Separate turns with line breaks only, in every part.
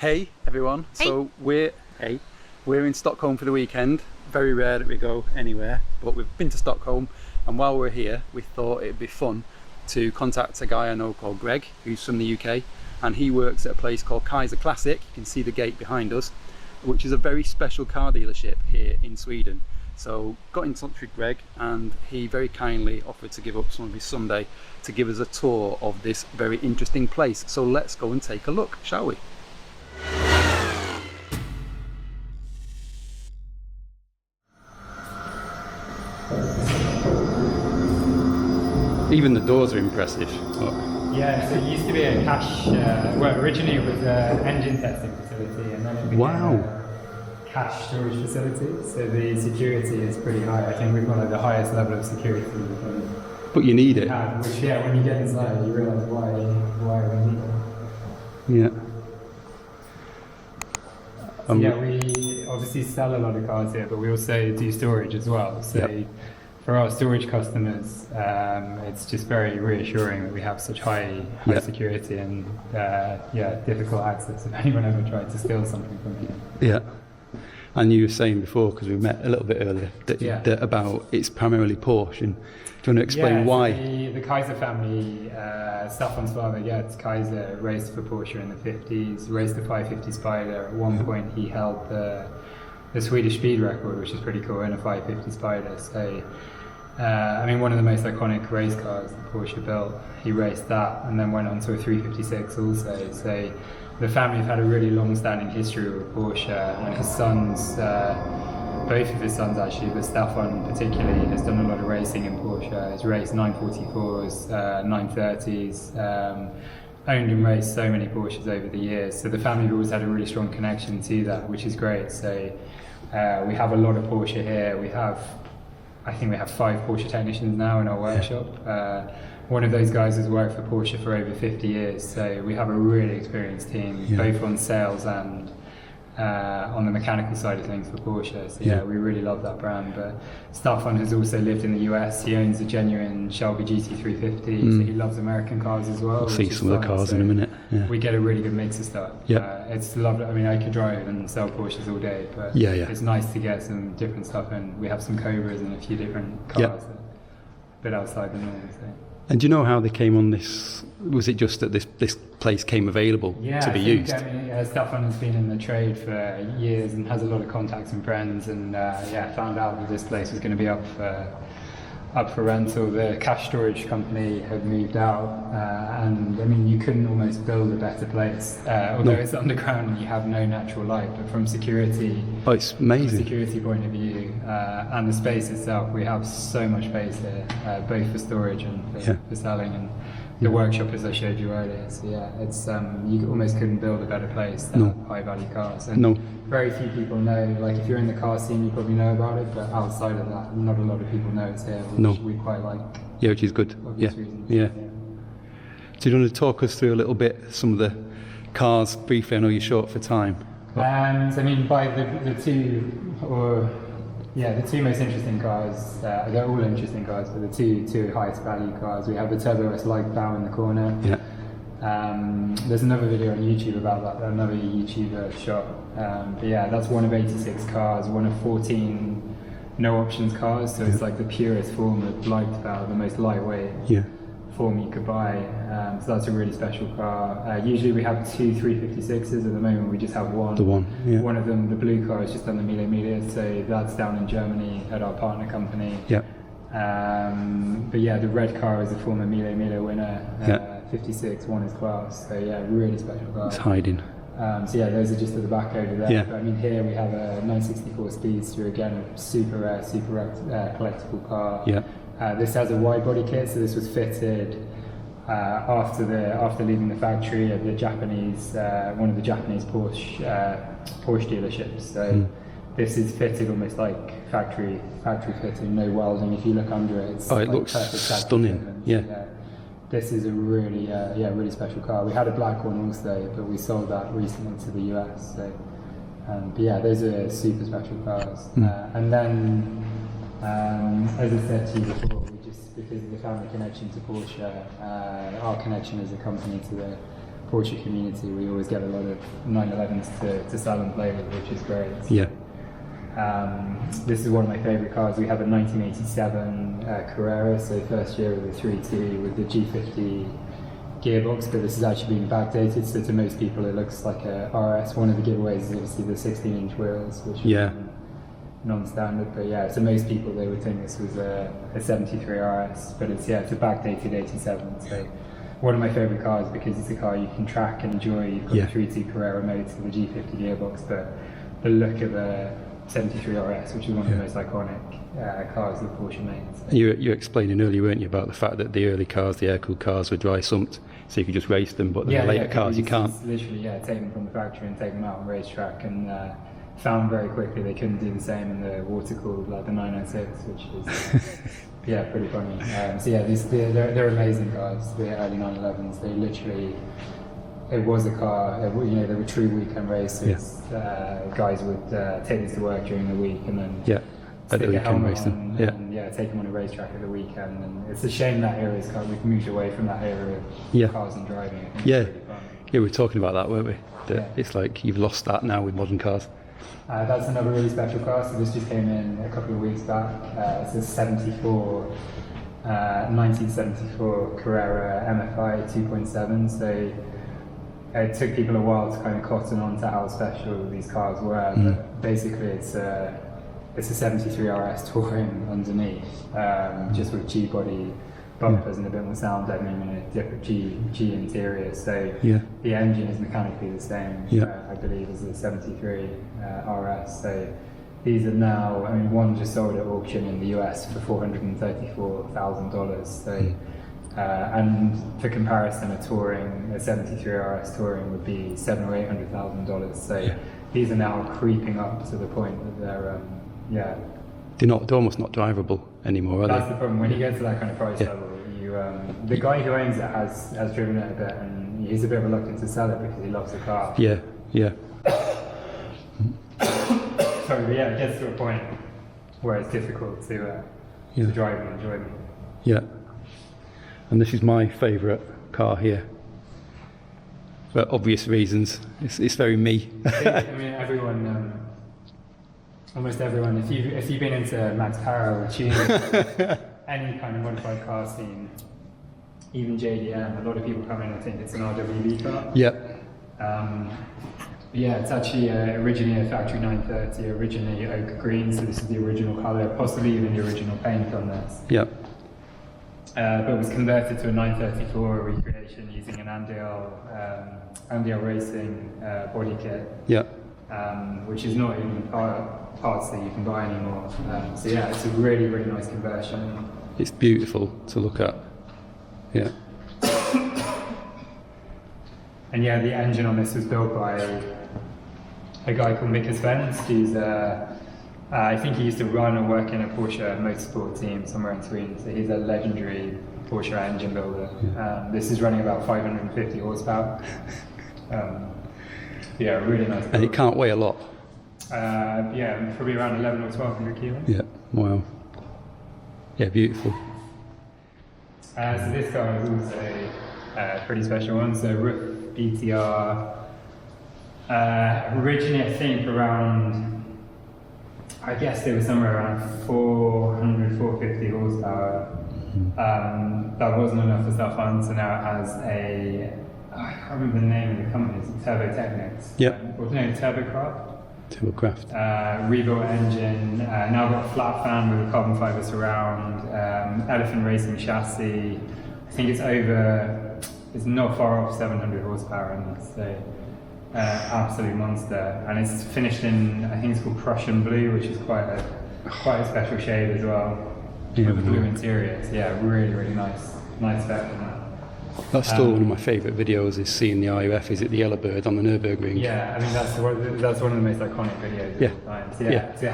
Hey everyone,
Hey.
so we're in Stockholm for the weekend. Very rare that we go anywhere, but we've been to Stockholm, and while we're here we thought it'd be fun to contact a guy I know called Greg, who's from the UK, and he works at a place called Kaiser Classic. You can see the gate behind us, which is a very special car dealership here in Sweden. So got in touch with Greg, and he very kindly offered to give up some of his Sunday to give us a tour of this very interesting place. So let's go and take a look, shall we? Even the doors are impressive. Look.
Yeah, so it used to be a cash, well originally it was an engine testing facility, and then it became a cash storage facility, so the security is pretty high. I think we've got like the highest level of security we've ever
But you need it.
had, which yeah, when you get inside you realise why we need it.
Yeah.
Yeah, we obviously sell a lot of cars here, but we also do storage as well. So for our storage customers, it's just very reassuring that we have such high security and difficult access if anyone ever tried to steal something from you.
Yeah. And you were saying before, because we met a little bit earlier, that about it's primarily Porsche. And do you want to explain why?
The Kaiser family, Staffan Svaberg, Kaiser raced for Porsche in the 50s, raced the 550 Spider. At one point he held the Swedish speed record, which is pretty cool, in a 550 Spider. So, I mean, one of the most iconic race cars that Porsche built. He raced that and then went on to a 356 also. So the family have had a really long-standing history with Porsche, and his sons, both of his sons actually, but Staffan particularly, has done a lot of racing in Porsche. He's raced 944s, 930s, owned and raced so many Porsches over the years. So the family have always had a really strong connection to that, which is great. So we have a lot of Porsche here. I think we have 5 Porsche technicians now in our workshop. One of those guys has worked for Porsche for over 50 years, so we have a really experienced team, both on sales and on the mechanical side of things for Porsche. So we really love that brand. But Staffan has also lived in the US. He owns a genuine Shelby GT350, so he loves American cars as well.
We'll see some of the cars in a minute. Yeah.
We get a really good mix of stuff. It's lovely. I mean, I could drive and sell Porsches all day, but it's nice to get some different stuff in. We have some Cobras and a few different cars, a bit outside the norm. So.
And do you know how they came on this? Was it just that this place came available to be used?
I mean, Staffan has been in the trade for years and has a lot of contacts and friends, and found out that this place was going to be up for rental. The cash storage company had moved out, and I mean, you couldn't almost build a better place. Although it's underground and you have no natural light, but from security,
it's amazing.
From a security point of view, and the space itself, we have so much space here, both for storage and for selling, and the workshop, as I showed you earlier. So it's you almost couldn't build a better place than high value cars. And very few people know. Like if you're in the car scene, you probably know about it, but outside of that, not a lot of people know it's here, which we quite like.
Yeah, which is good. Yeah. So do you want to talk us through a little bit some of the cars briefly? I know you're short for time.
I mean, by the two most interesting cars, they're all interesting cars, but the two highest value cars, we have the Turbo S Light Bow in the corner. There's another video on YouTube about that, another YouTuber shot. But that's one of 86 cars, one of 14 no options cars, so it's like the purest form of light bow, the most lightweight form you could buy. So that's a really special car. Usually we have 2 356s, at the moment we just have one. One of them, the blue car, is just on the Mille Miglia, so that's down in Germany at our partner company. But the red car is a former Mille Miglia winner, 56, won his class, so really special car.
It's hiding.
Those are just at the back over there. But I mean, here we have a 964 Speedster, again, a super rare, collectible car. This has a wide body kit, so this was fitted after leaving the factory at the Japanese, one of the Japanese Porsche dealerships. So this is fitted almost like factory fitted, no welding. If you look under it, it's
it looks stunning.
This is a really, really special car. We had a black one also, but we sold that recently to the US. So, those are super special cars. And then, as I said to you before, because of the family connection to Porsche, our connection as a company to the Porsche community, we always get a lot of 911s to sell and play with, which is great.
Yeah.
This is one of my favourite cars. We have a 1987 Carrera, so first year with the 3.2 with the G50 gearbox, but this has actually been backdated, so to most people it looks like a RS. One of the giveaways is obviously the 16-inch wheels, which
Yeah.
non-standard, but yeah, to most people they would think this was a 73 RS, but it's a backdated 87. So one of my favourite cars because it's a car you can track and enjoy. You've got
Yeah.
the 3.2 Carrera motor, the G50 gearbox, but the look of a 73 RS, which is one of the most iconic cars that Porsche made. So.
You were explaining earlier, weren't you, about the fact that the early cars, the air-cooled cars, were dry sumped, so you could just race them, but the later cars you can't.
Literally, take them from the factory and take them out on racetrack, and found very quickly they couldn't do the same in the water-cooled, like the 996, which is pretty funny. They're amazing cars. The early 911s, they literally. It was a car, they were true weekend races. Guys would take these to work during the week and then
at the weekend race them.
Take them on a racetrack at the weekend. And it's a shame that era is kind of, we've moved away from that era of cars and driving. I think it's really fun.
We were talking about that, weren't we? It's like you've lost that now with modern cars.
That's another really special car. So this just came in a couple of weeks back. It's a 1974 Carrera MFI 2.7. So it took people a while to kind of cotton on to how special these cars were, but basically it's a 73 RS touring underneath, just with G body bumpers and a bit more sound deadening and a different G interior. So the engine is mechanically the same, I believe, as the 73 RS. So these are now, one just sold at auction in the US for $434,000. So. And for comparison, a 73 RS touring would be $700,000 or $800,000. So these are now creeping up to the point that
they're almost not drivable anymore, are
That's
they?
the problem. When you get to that kind of price level, the guy who owns it has driven it a bit, and he's a bit reluctant to sell it because he loves the car. Sorry, but it gets to a point where it's difficult to drive and enjoy them.
And this is my favourite car here, for obvious reasons. It's very me.
Everyone, almost everyone. If you've been into Max Parra or tuning, any kind of modified car scene, even JDM, a lot of people come in and think it's an RWB car. It's actually originally a factory 930, originally oak green, so this is the original colour, possibly even the original paint on this. But was converted to a 934 recreation using an Andial Racing body kit, which is not even parts that you can buy anymore. It's a really, really nice conversion.
It's beautiful to look at.
And the engine on this was built by a guy called Mika Svens, who's I think he used to run or work in a Porsche motorsport team somewhere in Sweden, so he's a legendary Porsche engine builder. This is running about 550 horsepower. Really nice.
And it can't weigh a lot.
Probably around 11 or 1200 kilos.
Wow. Beautiful.
So this car is also a pretty special one. So Roof BTR, originally I think I guess they were somewhere around 400, 450 horsepower. That wasn't enough for Stockholm, so now it has I can't remember the name of the company, it's Turbo Technics.
Turbocraft.
Rebuilt engine, now got a flat fan with a carbon fibre surround, Elephant Racing chassis. I think it's not far off 700 horsepower in this, so absolute monster. And it's finished in, I think it's called Prussian blue, which is quite a special shade as well. With a blue interior, so really, really nice spec.
That's still one of my favourite videos, is seeing the RUF, is it the Yellow Bird on the Nürburgring?
That's one of the most iconic videos of all time. So to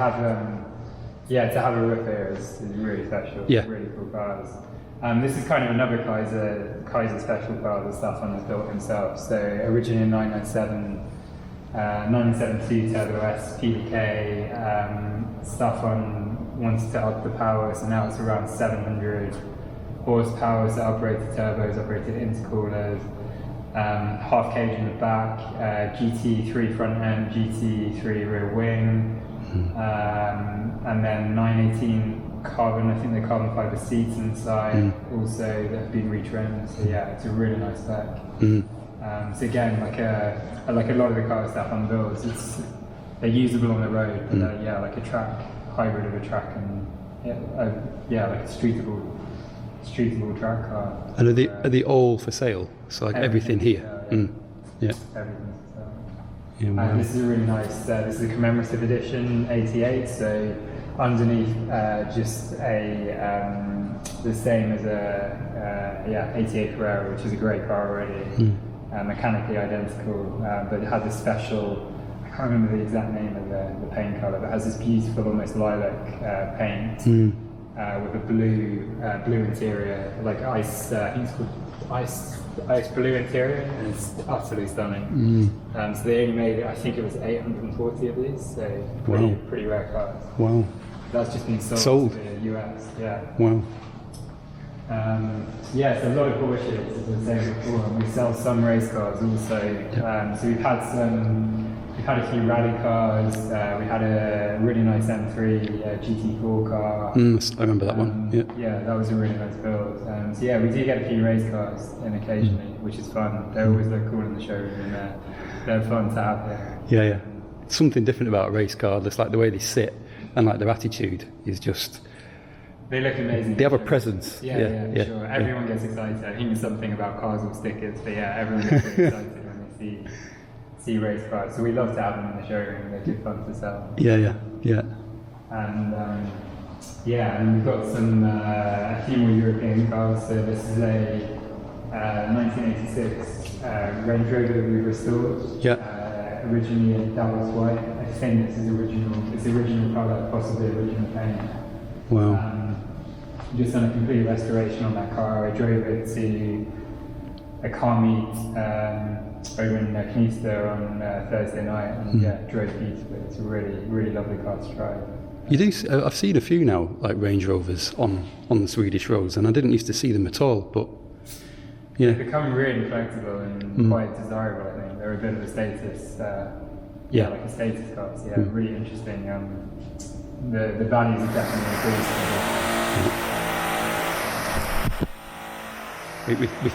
have a roof here is really special. Really cool cars. This is kind of another Kaiser special car that Staffan has built himself. So originally in 997, 972 Turbo S PDK, Staffan wanted to up the power, so now it's around 700 horsepower, so operated turbos, operated intercoolers. half cage in the back, GT3 front end, GT3 rear wing, and then 918 carbon, I think they're carbon fiber seats inside also that have been retrimmed. So yeah, it's a really nice spec. So again, like a lot of the car stuff on builds, they're usable on the road, but yeah, like a track hybrid of a track and yeah, like a streetable track car.
And are they all for sale? So like everything here? Yeah.
Everything's for sale.
Yeah, wow.
And this is a really nice, this is a commemorative edition, 88, so underneath just the same as a 88 Carrera, which is a great car already, mechanically identical, but it had this special, I can't remember the exact name of the paint colour, but it has this beautiful, almost lilac paint with a blue interior, like ice, I think it's called ice blue interior, and it's utterly stunning. So they only made, I think it was 840 of these, so pretty rare cars.
Wow.
That's just been sold to the US, yeah.
Wow.
Yeah, so a lot of Porsches, as I was saying before, and we sell some race cars also. So we've had a few rally cars. We had a really nice M3 GT4 car.
I remember that one.
Yeah, that was a really nice build. So yeah, we do get a few race cars in occasionally, which is fun. They always look cool in the showroom, and they're fun to have there.
Yeah. Something different about a race car. Just like the way they sit and like their attitude is just.
They look amazing.
They have a presence.
Yeah, sure. Everyone gets excited. I think it's something about cars with stickers, but yeah, everyone gets really excited when they see race cars. So we love to have them in the showroom. They're too fun to sell.
Yeah.
And and we've got some a few more European cars. So this is a 1986 Range Rover that we restored. Originally in Dallas white. I think this is original. It's the original colour, possibly original paint.
Wow.
Just done a complete restoration on that car. I drove it to a car meet over in Knivsta on Thursday night, and drove beautifully. It's a really, really lovely car to drive.
You do. I've seen a few now, like Range Rovers on the Swedish roads, and I didn't used to see them at all. But yeah,
they've become really flexible and quite desirable. I think they're a bit of a status. Like a status car. So yeah, really interesting. The values are definitely increasing.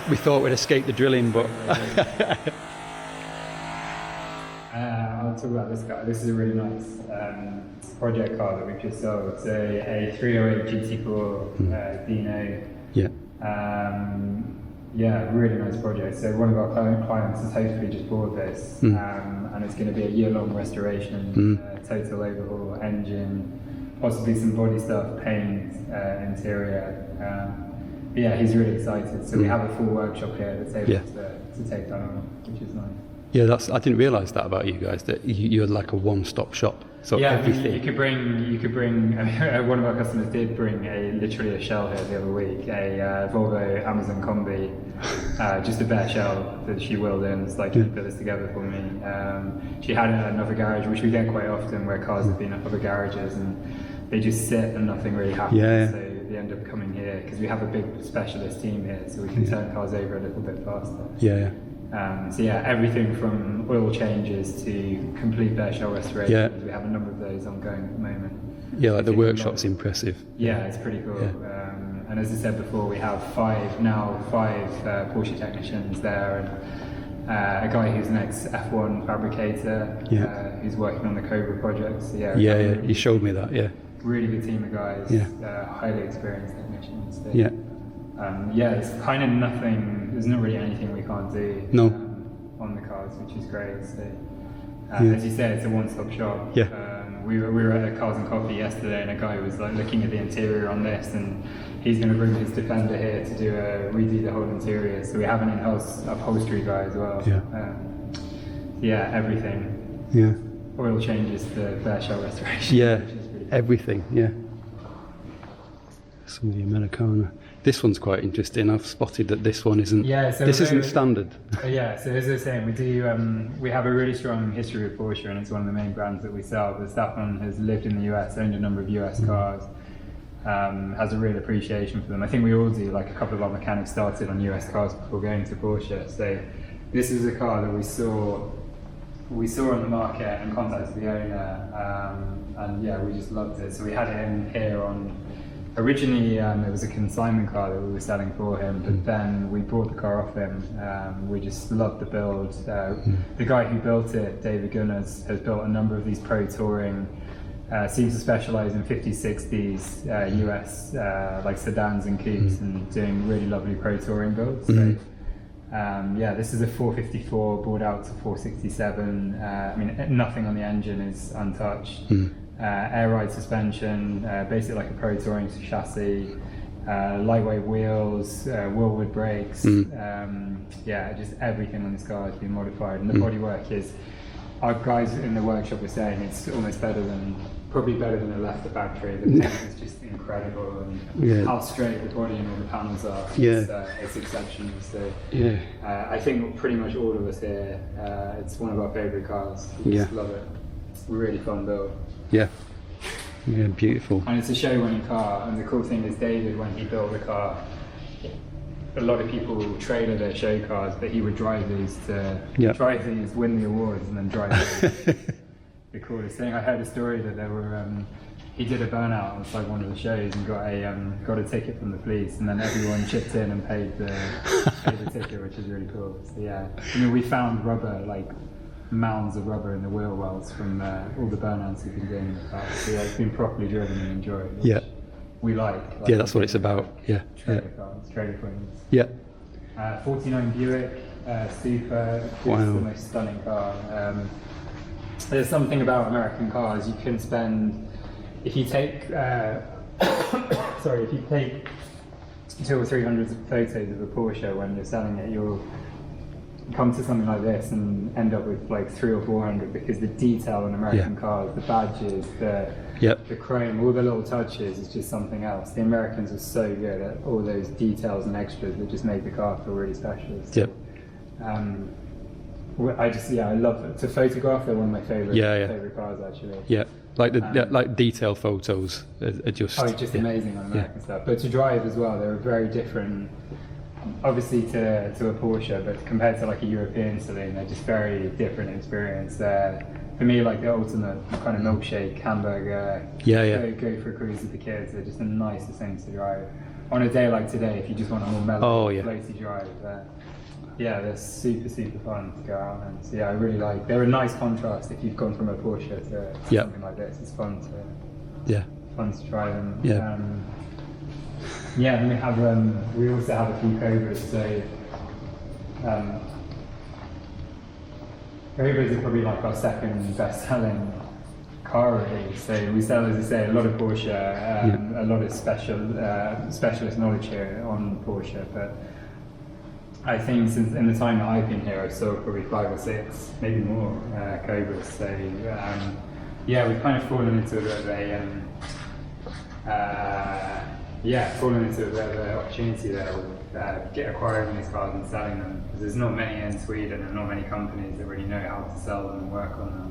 We thought we'd escape the drilling, but
I'll talk about this car. This is a really nice project car that we've just sold. It's a 308 GT4 Dino. Really nice project. So one of our clients has hopefully just bought this, and it's going to be a year-long restoration, total overhaul, engine, possibly some body stuff, paint, interior. He's really excited. So we have a full workshop here that's able to take that on, which is nice.
Yeah, I didn't realise that about you guys, that you're like a one-stop shop. So everything.
You could bring. One of our customers did bring literally a shell here the other week, a Volvo Amazon Combi, just a bare shell that she wheeled in. It's like, she put this together for me. She had another garage, which we get quite often, where cars have been at other garages and they just sit and nothing really happens. So they end up coming here because we have a big specialist team here, so we can turn cars over a little bit faster. Everything from oil changes to complete bare shell restorations. We have a number of those ongoing at the moment.
Yeah, like the workshop's impressive.
Yeah, it's pretty cool. And as I said before, we have five Porsche technicians there, and a guy who's an ex-F1 fabricator who's working on the Cobra project. So
you showed me that.
Really good team of guys. Highly experienced technicians. So, it's kind of nothing. There's not really anything we can't do on the cars, which is great. So, as you said, it's a one-stop shop. We were at a Cars and Coffee yesterday, and a guy was like looking at the interior on this, and he's going to bring his Defender here to redo the whole interior. So we have an in-house upholstery guy as well. Everything. Oil changes to bare shell restoration.
Everything. Some of the Americana. This one's quite interesting. I've spotted that this one isn't. This isn't standard.
So as I was saying, we have a really strong history with Porsche, and it's one of the main brands that we sell. But Stefan has lived in the US, owned a number of US cars, has a real appreciation for them. I think we all do. Like, a couple of our mechanics started on US cars before going to Porsche. So This is a car that we saw on the market and contacted the owner, and yeah, we just loved it. So we had it in here on. Originally, it was a consignment car that we were selling for him, but then we bought the car off him. We just loved the build. The guy who built it, David Gunners, has built a number of these pro touring. Seems to specialise in 50s, 60s US like sedans and coupes, and doing really lovely pro touring builds. So, yeah, this is a 454 brought out to 467. I mean, nothing on the engine is untouched. Air ride suspension, basically like a pro touring chassis, lightweight wheels, wheelwood brakes. Yeah, just everything on this car has been modified, and the bodywork is. Our guys in the workshop were saying it's almost probably better than it left the factory. The paint is just incredible, and how straight the body and all the panels are. It's exceptional. So I think pretty much all of us here, it's one of our favourite cars. We just love it. It's a really fun build.
Yeah, beautiful.
And it's a show-winning car, and the cool thing is David, when he built the car, a lot of people trailer their show cars, but he would drive these, win the awards, and then drive these. The coolest thing, I heard a story that there were, he did a burnout on like one of the shows and got a ticket from the police, and then everyone chipped in and paid the ticket, which is really cool. So yeah, I mean, we found rubber, like mounds of rubber in the wheel wells from all the burnouts we've been doing in the car. So yeah, it's been properly driven and enjoyed. We like
yeah, that's what it's about.
Trailer queens. 49 Buick Super. It's the most stunning car. There's something about American cars. You can spend, if you take 200 or 300 photos of a Porsche when you're selling it, you'll come to something like this and end up with like 300 or 400, because the detail on American cars, the badges, the chrome, all the little touches is just something else. The Americans are so good at all those details and extras that just make the car feel really special. So, I love to photograph. They're one of my favorite cars actually.
Like detail photos are just
amazing on American stuff. But to drive as well, they're very different. Obviously to a Porsche, but compared to like a European saloon, they're just very different experience. For me, like the ultimate kind of milkshake hamburger. Go for a cruise with the kids. They're just the nicest things to drive. On a day like today, if you just want a more mellow, floaty drive, they're super fun to go out and. So yeah, I really like. They're a nice contrast if you've gone from a Porsche to something like this. It's fun to try them. Then we have we also have a few Cobras. So Cobras are probably like our second best-selling car really. So we sell, as I say, a lot of Porsche, a lot of specialist knowledge here on Porsche. But I think since in the time that I've been here, I've sold probably 5 or 6, maybe more Cobras. So we've kind of fallen into a bit of an opportunity there with acquiring these cars and selling them. Because there's not many in Sweden and not many companies that really know how to sell them and work on them.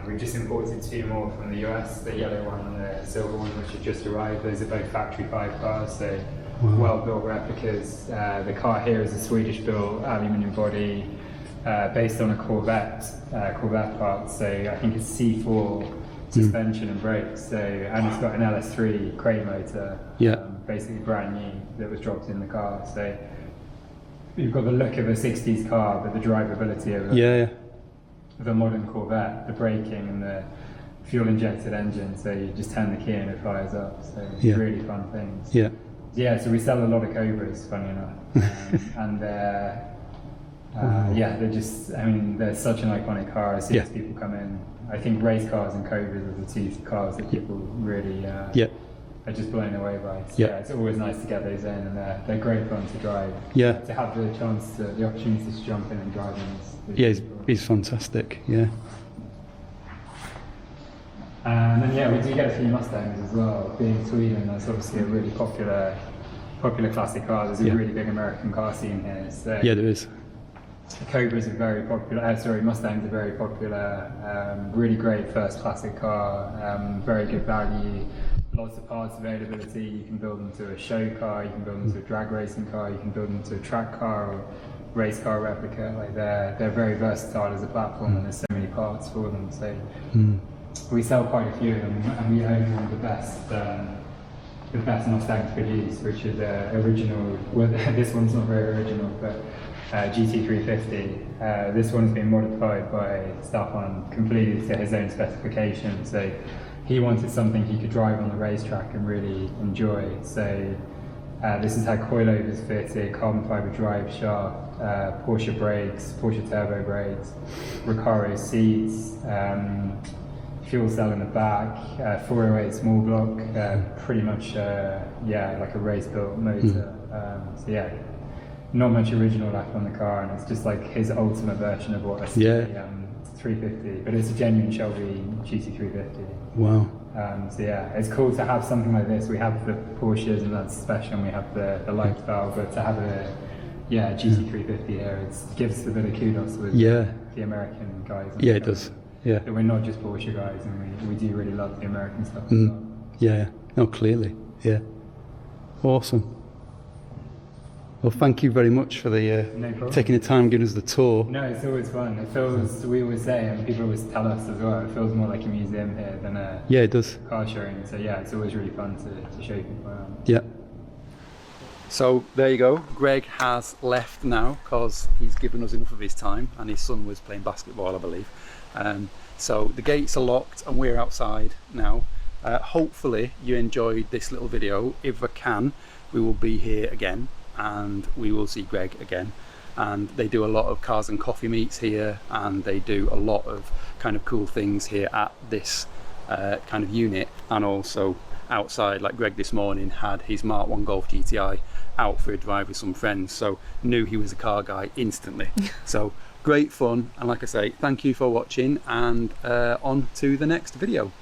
We just imported 2 more from the US, the yellow one and the silver one, which have just arrived. Those are both factory 5 cars, so well-built replicas. The car here is a Swedish-built aluminium body based on a Corvette part. So I think it's C4 suspension and brakes. So, and it's got an LS3 crane motor, basically brand new, that was dropped in the car. So you've got the look of a 60s car, but the drivability of a modern Corvette, the braking and the fuel-injected engine. So you just turn the key and it fires up. So really fun things. So we sell a lot of Cobras, funny enough, and they're just. I mean, they're such an iconic car. As soon as people come in, I think race cars and Cobras are the 2 cars that people really are just blown away by. So, it's always nice to get those in, and they're great fun to drive. To have the opportunity to jump in and drive them
is fantastic.
And then we do get a few Mustangs as well. Being Sweden, that's obviously a really popular classic car. There's a really big American car scene here. So
there is.
Cobras are very popular. Mustangs are very popular. Really great first classic car. Very good value. Lots of parts availability. You can build them to a show car. You can build them to a drag racing car. You can build them to a track car. Or race car replica. Like they're very versatile as a platform, and there's so many parts for them. So we sell quite a few of them, and we own one of the best Mustangs produced, which is original. Well, this one's not very original, but GT350. This one's been modified by Stockholm completely to his own specifications. So he wanted something he could drive on the racetrack and really enjoy. So this has had coilovers fitted, carbon fiber drive shaft, Porsche brakes, Porsche turbo brakes, Recaro seats, fuel cell in the back, 408 small block, pretty much like a race built motor. So yeah, not much original left on the car, and it's just like his ultimate version of what a 350, but it's a genuine Shelby GT350.
Wow.
So yeah, it's cool to have something like this. We have the Porsches, and that's special, and we have the lifestyle, but to have a GT350 here, it gives a bit of kudos with the American guys.
Yeah, it does. Yeah.
That we're not just Porsche guys, and we do really love the American stuff as well.
Yeah. No, clearly. Yeah. Awesome. Well, thank you very much for the taking the time, giving us the tour.
No, it's always fun. It feels, we always say, and people always tell us as well, it feels more like a museum here than a
it does.
car showing. So yeah, it's always really fun to show people around.
Yeah. So there you go. Greg has left now because he's given us enough of his time, and his son was playing basketball, I believe. So the gates are locked and we're outside now. Hopefully you enjoyed this little video. If I can, we will be here again, and we will see Greg again. And they do a lot of cars and coffee meets here, and they do a lot of kind of cool things here at this kind of unit, and also outside. Like Greg this morning had his Mark 1 Golf GTI out for a drive with some friends, so knew he was a car guy instantly. So great fun, and like I say, thank you for watching, and on to the next video.